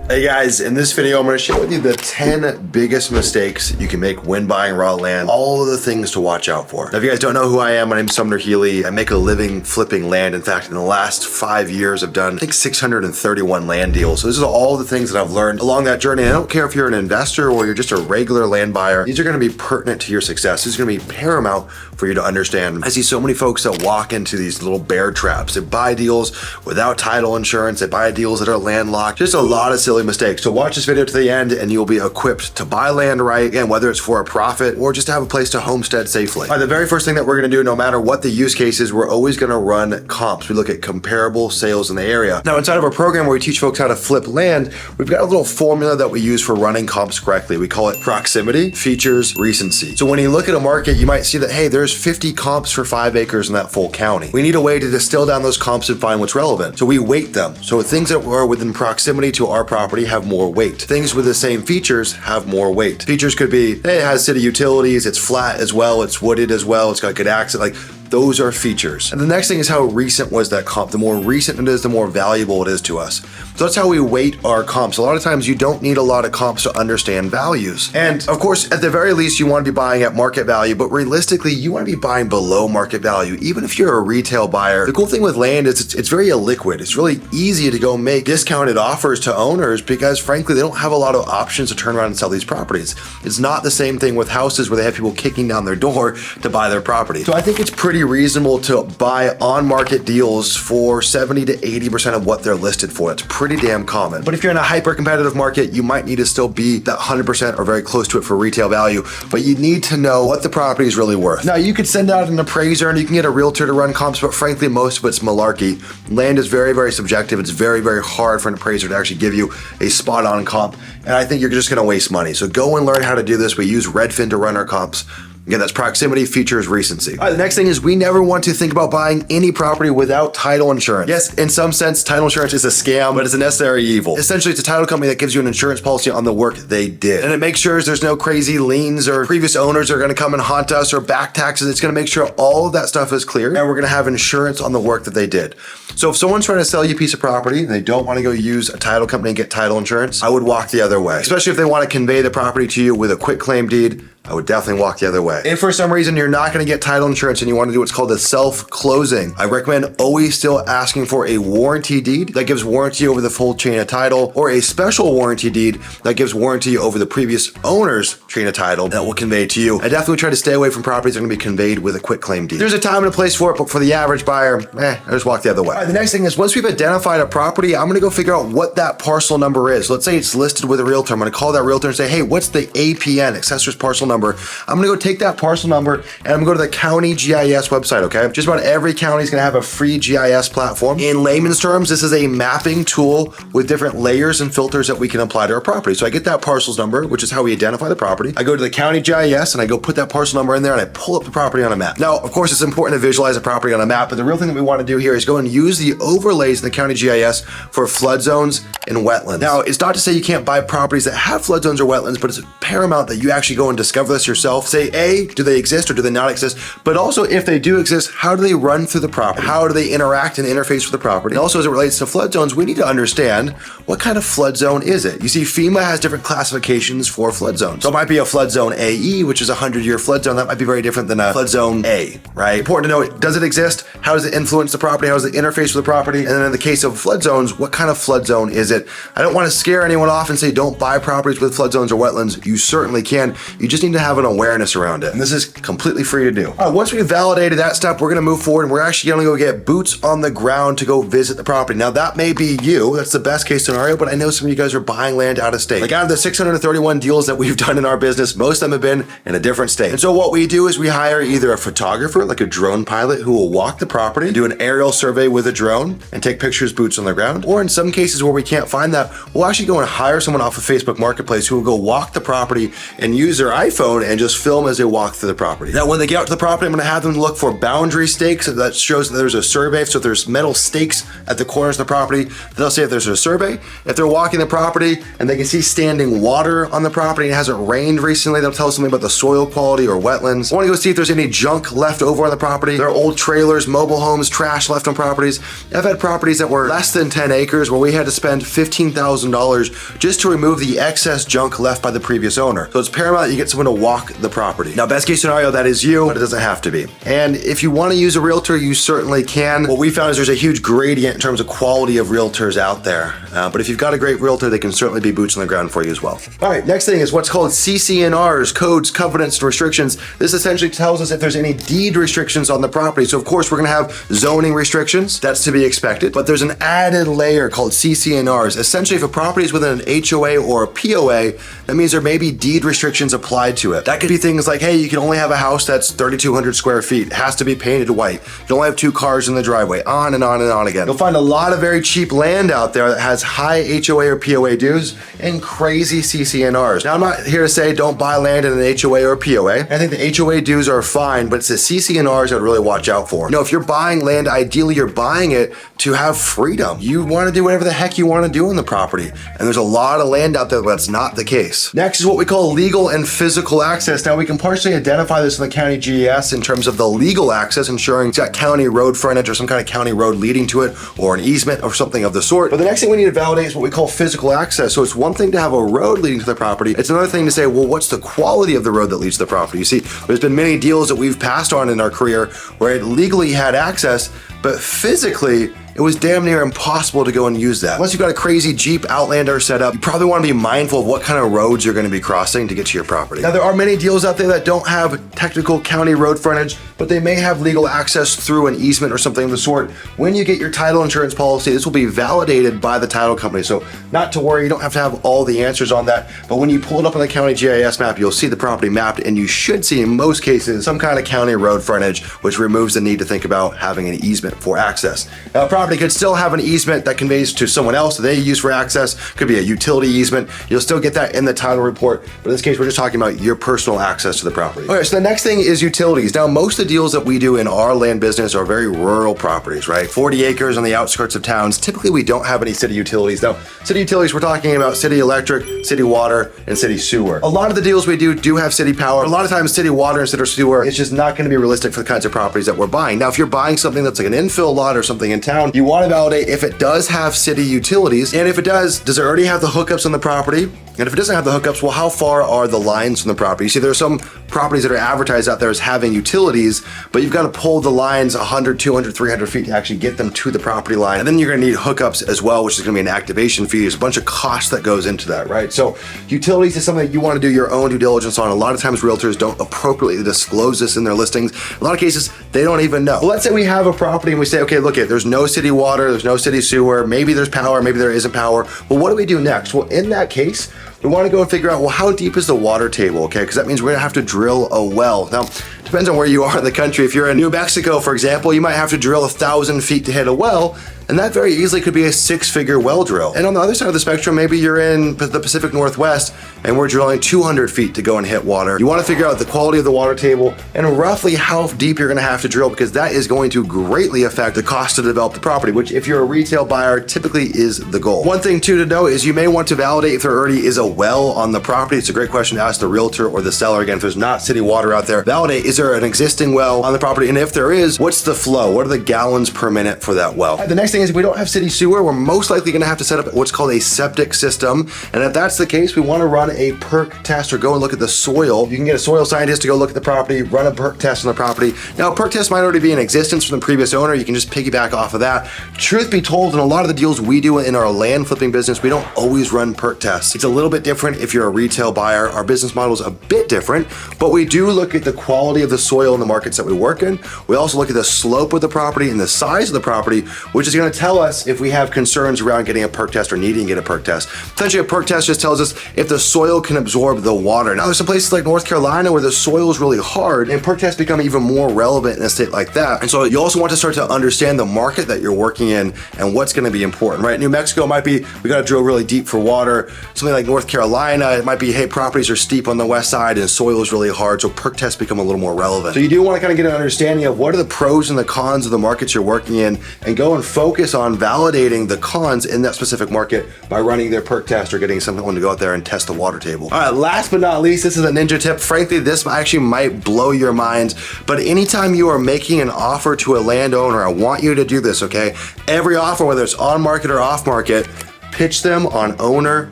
Hey guys, in this video, I'm going to share with you the 10 biggest mistakes you can make when buying raw land, all of the things to watch out for. Now, if you guys don't know who I am, my name is Sumner Healey. I make a living flipping land. In fact, in the last 5 years, I've done, I think, 631 land deals. So this is all the things that I've learned along that journey. I don't care if you're an investor or you're just a regular land buyer. These are going to be pertinent to your success. This is going to be paramount for you to understand. I see so many folks that walk into these little bear traps. They buy deals without title insurance. They buy deals that are landlocked. Just a lot of silly mistakes. So watch this video to the end and you'll be equipped to buy land right, again, whether it's for a profit or just to have a place to homestead safely. All right, the very first thing that we're going to do, no matter what the use case is, we're always going to run comps. We look at comparable sales in the area. Now, inside of our program where we teach folks how to flip land, we've got a little formula that we use for running comps correctly. We call it proximity, features, recency. So when you look at a market, you might see that, hey, there's 50 comps for 5 acres in that full county. We need a way to distill down those comps and find what's relevant. So we weight them. So things that are within proximity to our property have more weight. Things with the same features have more weight. Features could be, hey, it has city utilities, it's flat as well, it's wooded as well, it's got good access, like those are features. And the next thing is how recent was that comp. The more recent it is, the more valuable it is to us. So that's how we weight our comps. A lot of times you don't need a lot of comps to understand values. And of course, at the very least, you want to be buying at market value, but realistically, you want to be buying below market value. Even if you're a retail buyer, the cool thing with land is it's very illiquid. It's really easy to go make discounted offers to owners because frankly, they don't have a lot of options to turn around and sell these properties. It's not the same thing with houses where they have people kicking down their door to buy their property. So I think it's pretty reasonable to buy on-market deals for 70 to 80% of what they're listed for. It's pretty damn common. But if you're in a hyper-competitive market, you might need to still be that 100% or very close to it for retail value, but you need to know what the property is really worth. Now, you could send out an appraiser and you can get a realtor to run comps, but frankly, most of it's malarkey. Land is very, very subjective. It's very, very hard for an appraiser to actually give you a spot-on comp, and I think you're just gonna waste money. So go and learn how to do this. We use Redfin to run our comps. Again, that's proximity, features, recency. All right, the next thing is we never want to think about buying any property without title insurance. Yes, in some sense, title insurance is a scam, but it's a necessary evil. Essentially, it's a title company that gives you an insurance policy on the work they did. And it makes sure there's no crazy liens or previous owners are gonna come and haunt us or back taxes. It's gonna make sure all of that stuff is clear and we're gonna have insurance on the work that they did. So if someone's trying to sell you a piece of property and they don't wanna go use a title company and get title insurance, I would walk the other way. Especially if they wanna convey the property to you with a quick claim deed, I would definitely walk the other way. If for some reason you're not gonna get title insurance and you wanna do what's called a self-closing, I recommend always still asking for a warranty deed that gives warranty over the full chain of title, or a special warranty deed that gives warranty over the previous owner's chain of title that will convey to you. I definitely try to stay away from properties that are gonna be conveyed with a quick claim deed. There's a time and a place for it, but for the average buyer, I just walk the other way. All right, the next thing is once we've identified a property, I'm gonna go figure out what that parcel number is. Let's say it's listed with a realtor. I'm gonna call that realtor and say, hey, what's the APN, accessories parcel number? I'm gonna go take that parcel number and I'm gonna go to the county GIS website, okay? Just about every county is gonna have a free GIS platform. In layman's terms, this is a mapping tool with different layers and filters that we can apply to our property. So I get that parcel's number, which is how we identify the property. I go to the county GIS and I go put that parcel number in there and I pull up the property on a map. Now, of course, it's important to visualize a property on a map, but the real thing that we wanna do here is go and use the overlays in the county GIS for flood zones and wetlands. Now, it's not to say you can't buy properties that have flood zones or wetlands, but it's paramount that you actually go and discover this yourself. Say, A, do they exist or do they not exist? But also, if they do exist, how do they run through the property? How do they interact and interface with the property? And also, as it relates to flood zones, we need to understand what kind of flood zone is it? You see, FEMA has different classifications for flood zones. So it might be a flood zone AE, which is a 100-year flood zone. That might be very different than a flood zone A, right? Important to know, does it exist? How does it influence the property? How does it interface with the property? And then in the case of flood zones, what kind of flood zone is it? I don't want to scare anyone off and say, don't buy properties with flood zones or wetlands. You certainly can. You just need to have an awareness around it. And this is completely free to do. All right, once we've validated that step, we're gonna move forward and we're actually gonna go get boots on the ground to go visit the property. Now that may be you, that's the best case scenario, but I know some of you guys are buying land out of state. Like out of the 631 deals that we've done in our business, most of them have been in a different state. And so what we do is we hire either a photographer, like a drone pilot, who will walk the property, do an aerial survey with a drone and take pictures boots on the ground. Or in some cases where we can't find that, we'll actually go and hire someone off of Facebook Marketplace who will go walk the property and use their iPhone and just film as they walk through the property. Now, when they get out to the property, I'm gonna have them look for boundary stakes. That shows that there's a survey. So if there's metal stakes at the corners of the property, they'll say if there's a survey. If they're walking the property and they can see standing water on the property and it hasn't rained rained recently. That'll tell us something about the soil quality or wetlands. I want to go see if there's any junk left over on the property. There are old trailers, mobile homes, trash left on properties. I've had properties that were less than 10 acres where we had to spend $15,000 just to remove the excess junk left by the previous owner. So it's paramount you get someone to walk the property. Now, best case scenario, that is you, but it doesn't have to be. And if you want to use a realtor, you certainly can. What we found is there's a huge gradient in terms of quality of realtors out there. But if you've got a great realtor, they can certainly be boots on the ground for you as well. All right, next thing is what's called CC&Rs, codes, covenants, and restrictions. This essentially tells us if there's any deed restrictions on the property. So of course, we're gonna have zoning restrictions. That's to be expected. But there's an added layer called CC&Rs. Essentially, if a property is within an HOA or a POA, that means there may be deed restrictions applied to it. That could be things like, hey, you can only have a house that's 3,200 square feet. It has to be painted white. You can only have 2 cars in the driveway, on and on and on again. You'll find a lot of very cheap land out there that has high HOA or POA dues and crazy CC&Rs. Now, I'm not here to say don't buy land in an HOA or POA. I think the HOA dues are fine, but it's the CC&Rs I'd really watch out for. You know, if you're buying land, ideally you're buying it to have freedom. You want to do whatever the heck you want to do on the property. And there's a lot of land out there where that's not the case. Next is what we call legal and physical access. Now, we can partially identify this in the county GIS in terms of the legal access, ensuring it's got county road frontage or some kind of county road leading to it, or an easement or something of the sort. But the next thing we need to validate is what we call physical access. So it's one thing to have a road leading to the property. It's another thing to say, well, what's the quality of the road that leads to the property? You see, there's been many deals that we've passed on in our career where it legally had access, but physically, it was damn near impossible to go and use that. Unless you've got a crazy Jeep Outlander set up, you probably want to be mindful of what kind of roads you're going to be crossing to get to your property. Now, there are many deals out there that don't have technical county road frontage, but they may have legal access through an easement or something of the sort. When you get your title insurance policy, this will be validated by the title company. So not to worry, you don't have to have all the answers on that. But when you pull it up on the county GIS map, you'll see the property mapped, and you should see in most cases some kind of county road frontage, which removes the need to think about having an easement for access. Now, a property could still have an easement that conveys to someone else that they use for access. Could be a utility easement. You'll still get that in the title report. But in this case, we're just talking about your personal access to the property. Okay, so the next thing is utilities. Now, most of the deals that we do in our land business are very rural properties, right? 40 acres on the outskirts of towns. Typically, we don't have any city utilities. Now, city utilities, we're talking about city electric, city water, and city sewer. A lot of the deals we do have city power. A lot of times, city water and city sewer, it's just not going to be realistic for the kinds of properties that we're buying. Now, if you're buying something that's like an infill lot or something in town, you want to validate if it does have city utilities, and if it does it already have the hookups on the property? And if it doesn't have the hookups, well, how far are the lines from the property? You see, there are some properties that are advertised out there as having utilities, but you've got to pull the lines 100, 200, 300 feet to actually get them to the property line. And then you're going to need hookups as well, which is going to be an activation fee. There's a bunch of cost that goes into that, right? So utilities is something that you want to do your own due diligence on. A lot of times realtors don't appropriately disclose this in their listings. In a lot of cases, they don't even know. Well, let's say we have a property and we say, okay, look, there's no city water, there's no city sewer, maybe there's power, maybe there isn't power. Well, what do we do next? Well, in that case, we want to go and figure out, well, how deep is the water table, okay? Because that means we're going to have to drill a well. Now, depends on where you are in the country. If you're in New Mexico, for example, you might have to drill 1,000 feet to hit a well, and that very easily could be a 6-figure well drill. And on the other side of the spectrum, maybe you're in the Pacific Northwest and we're drilling 200 feet to go and hit water. You want to figure out the quality of the water table and roughly how deep you're going to have to drill, because that is going to greatly affect the cost to develop the property, which if you're a retail buyer, typically is the goal. One thing too to know is you may want to validate if there already is a well on the property. It's a great question to ask the realtor or the seller. Again, if there's not city water out there, validate, is there an existing well on the property? And if there is, what's the flow? What are the gallons per minute for that well? The next thing is, if we don't have city sewer, we're most likely going to have to set up what's called a septic system. And if that's the case, we want to run a perk test or go and look at the soil. You can get a soil scientist to go look at the property, run a perk test on the property. Now, a perk test might already be in existence from the previous owner. You can just piggyback off of that. Truth be told, in a lot of the deals we do in our land flipping business, we don't always run perk tests. It's a little bit different if you're a retail buyer. Our business model is a bit different, but we do look at the quality of the soil in the markets that we work in. We also look at the slope of the property and the size of the property, which is going to tell us if we have concerns around getting a perk test or needing to get a perk test. Essentially, a perk test just tells us if the soil can absorb the water. Now, there's some places like North Carolina where the soil is really hard, and perk tests become even more relevant in a state like that. And so you also want to start to understand the market that you're working in and what's going to be important, right? New Mexico might be, we got to drill really deep for water. Something like North Carolina, it might be, hey, properties are steep on the west side and soil is really hard, so perk tests become a little more relevant. So you do want to kind of get an understanding of what are the pros and the cons of the markets you're working in, and go and focus focus on validating the cons in that specific market by running their perk test or getting someone to go out there and test the water table. All right, last but not least, this is a ninja tip. Frankly, this actually might blow your minds, but anytime you are making an offer to a landowner, I want you to do this, okay? Every offer, whether it's on market or off market, pitch them on owner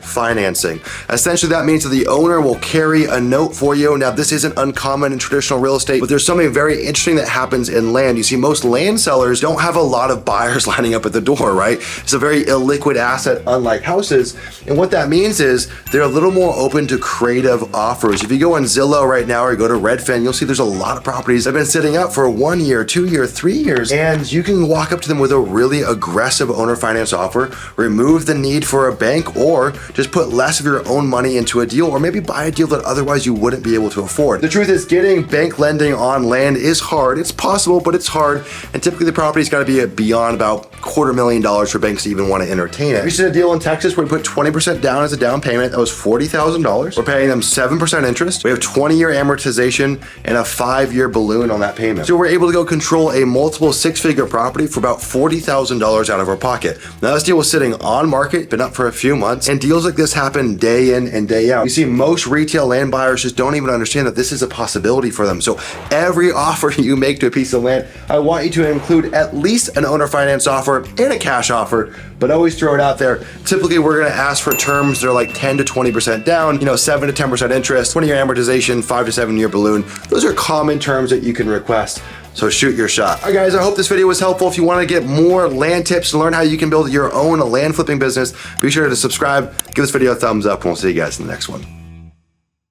financing. Essentially, that means that the owner will carry a note for you. Now, this isn't uncommon in traditional real estate, but there's something very interesting that happens in land. You see, most land sellers don't have a lot of buyers lining up at the door, right? It's a very illiquid asset, unlike houses. And what that means is they're a little more open to creative offers. If you go on Zillow right now or you go to Redfin, you'll see there's a lot of properties that have been sitting up for 1 year, 2 year, 3 years, and you can walk up to them with a really aggressive owner finance offer, remove the need for a bank, or just put less of your own money into a deal, or maybe buy a deal that otherwise you wouldn't be able to afford. The truth is, getting bank lending on land is hard. It's possible, but it's hard, and typically the property's got to be beyond about $250,000 for banks to even want to entertain it. We did a deal in Texas where we put 20% down as a down payment. That was $40,000. We're paying them 7% interest. We have 20-year amortization and a 5-year balloon on that payment. So we're able to go control a multiple 6-figure property for about $40,000 out of our pocket. Now, this deal was sitting on market, been up for a few months, and deals like this happen day in and day out. You see, most retail land buyers just don't even understand that this is a possibility for them. So every offer you make to a piece of land, I want you to include at least an owner finance offer and a cash offer, but always throw it out there. Typically, we're gonna ask for terms that are like 10 to 20% down, 7 to 10% interest, 20-year amortization, 5 to 7-year balloon. Those are common terms that you can request. So shoot your shot. All right, guys, I hope this video was helpful. If you want to get more land tips and learn how you can build your own land flipping business, be sure to subscribe, give this video a thumbs up, and we'll see you guys in the next one.